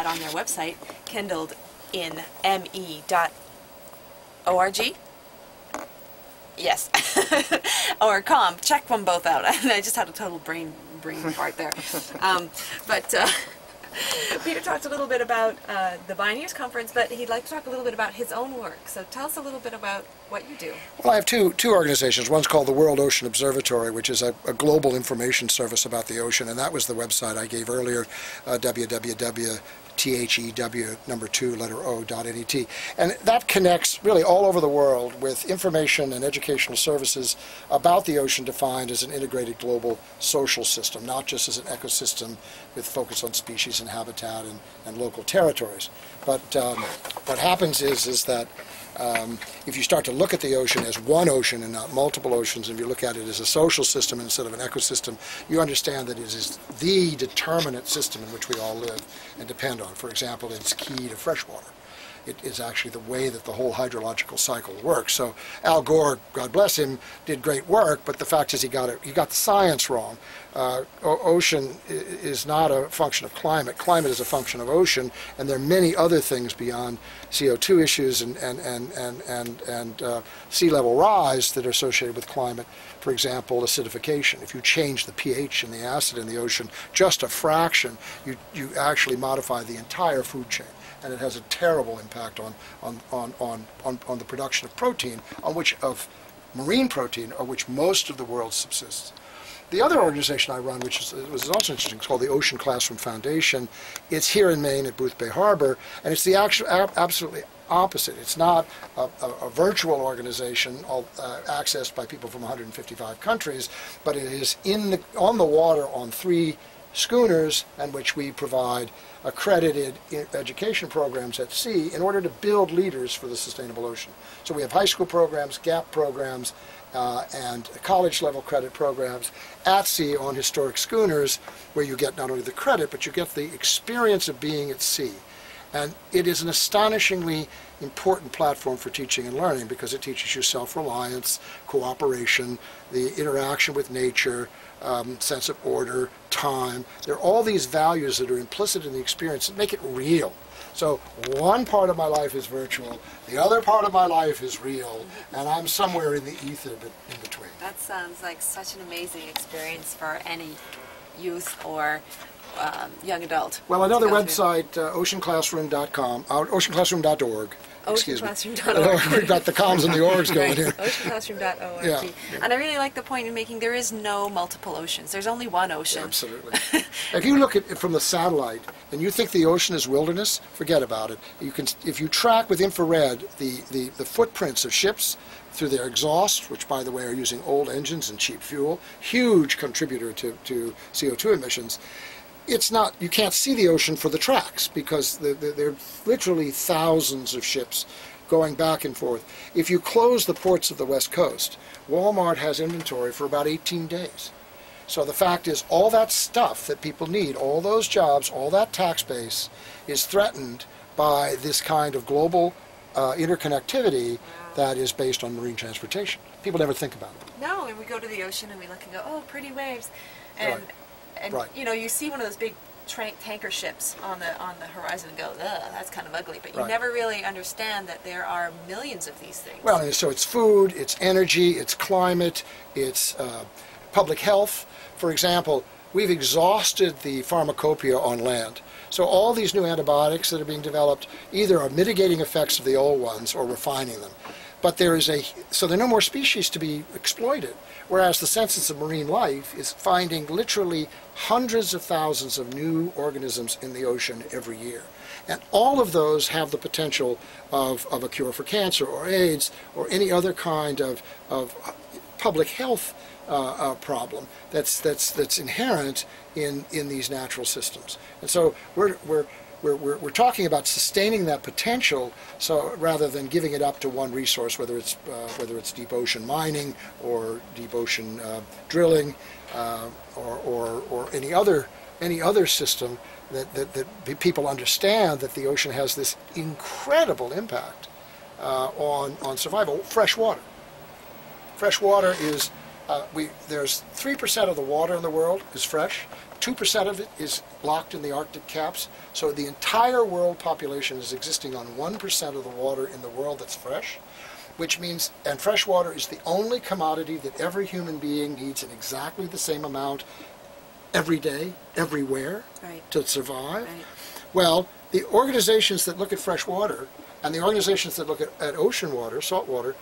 on their website, kindled in me.org. Yes, or com. Check them both out. I just had a total brain fart there. Peter talked a little bit about the Bioneers Conference, but he'd like to talk a little bit about his own work. So tell us a little bit about what you do. Well, I have two organizations. One's called the World Ocean Observatory, which is a global information service about the ocean, and that was the website I gave earlier, www.THEW2.net. And that connects really all over the world with information and educational services about the ocean defined as an integrated global social system, not just as an ecosystem with focus on species and habitat and local territories. But what happens is that if you start to look at the ocean as one ocean and not multiple oceans, and if you look at it as a social system instead of an ecosystem, you understand that it is the determinate system in which we all live and depend on. For example, it's key to freshwater. It is actually the way that the whole hydrological cycle works. So Al Gore, God bless him, did great work, but the fact is he got the science wrong. Ocean is not a function of climate. Climate is a function of ocean, and there are many other things beyond CO2 issues and sea level rise that are associated with climate. For example, acidification. If you change the pH in the acid in the ocean just a fraction, you actually modify the entire food chain. And it has a terrible impact on the production of protein, of marine protein, on which most of the world subsists. The other organization I run, which was also interesting, it's called the Ocean Classroom Foundation. It's here in Maine at Boothbay Harbor, and it's the absolutely opposite. It's not a virtual organization accessed by people from 155 countries, but it is on the water on 3 schooners, in which we provide accredited education programs at sea in order to build leaders for the sustainable ocean. So we have high school programs, GAP programs, and college-level credit programs at sea on historic schooners, where you get not only the credit, but you get the experience of being at sea. And it is an astonishingly important platform for teaching and learning, because it teaches you self-reliance, cooperation, the interaction with nature, sense of order, time. There are all these values that are implicit in the experience that make it real. So one part of my life is virtual, the other part of my life is real, and I'm somewhere in the ether in between. That sounds like such an amazing experience for any youth or young adult. Well, another website, oceanclassroom.com, oceanclassroom.org. Oceanclassroom.org. We've got the comms and the orgs going here. Oceanclassroom.org. Yeah. And I really like the point you're making. There is no multiple oceans. There's only one ocean. Yeah, absolutely. If you look at it from the satellite and you think the ocean is wilderness, forget about it. If you track with infrared the footprints of ships through their exhaust, which by the way are using old engines and cheap fuel, huge contributor to CO2 emissions. It's not, you can't see the ocean for the tracks, because there are literally thousands of ships going back and forth. If you close the ports of the West Coast, Walmart has inventory for about 18 days. So the fact is, all that stuff that people need, all those jobs, all that tax base is threatened by this kind of global interconnectivity that is based on marine transportation. People never think about it. No, and we go to the ocean and we look and go, oh, pretty waves. And Right. And you know, you see one of those big tanker ships on the horizon and go, ugh, that's kind of ugly. But you never really understand that there are millions of these things. Well, so it's food, it's energy, it's climate, it's public health. For example, we've exhausted the pharmacopoeia on land. So all these new antibiotics that are being developed either are mitigating effects of the old ones or refining them. But there are no more species to be exploited. Whereas the census of marine life is finding literally hundreds of thousands of new organisms in the ocean every year. And all of those have the potential of a cure for cancer or AIDS or any other kind of public health problem that's inherent in these natural systems. And so we're talking about sustaining that potential, so rather than giving it up to one resource, whether it's deep ocean mining or deep ocean drilling or any other system, that people understand that the ocean has this incredible impact on survival. Fresh water. Fresh water is there's 3% of the water in the world is fresh. 2% of it is locked in the Arctic caps. So the entire world population is existing on 1% of the water in the world that's fresh, which means, and fresh water is the only commodity that every human being needs in exactly the same amount every day, everywhere, to survive. Right. Well, the organizations that look at fresh water and the organizations that look at ocean water, salt water,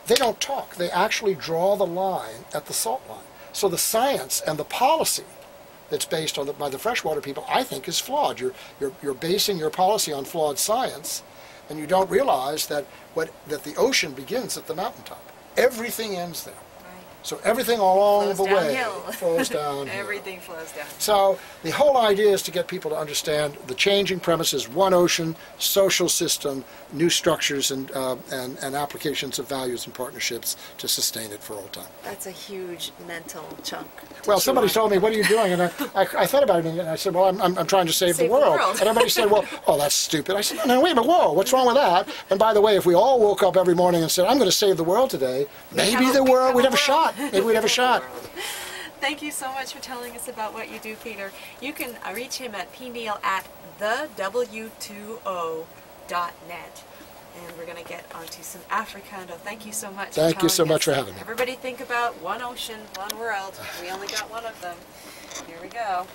they don't talk. They actually draw the line at the salt line. So the science and the policy that's based on by the freshwater people, I think, is flawed. You're basing your policy on flawed science, and you don't realize that the ocean begins at the mountaintop. Everything ends there. So everything along the way flows down. Everything flows down. So the whole idea is to get people to understand the changing premises: one ocean, social system, new structures, and applications of values and partnerships to sustain it for all time. That's a huge mental chunk. Well, somebody told me, "What are you doing?" And I thought about it, and I said, "Well, I'm trying to save the world." And everybody said, "Well, oh, that's stupid." I said, "No, wait a minute, whoa, what's wrong with that?" And by the way, if we all woke up every morning and said, "I'm going to save the world today," maybe we'd have a shot. Maybe we'd have a shot. Thank you so much for telling us about what you do, Peter. You can reach him at pneil@thew2o.net. And we're going to get onto some Africando. Thank you so much. Thank you so much for having me. Everybody think about one ocean, one world. We only got one of them. Here we go.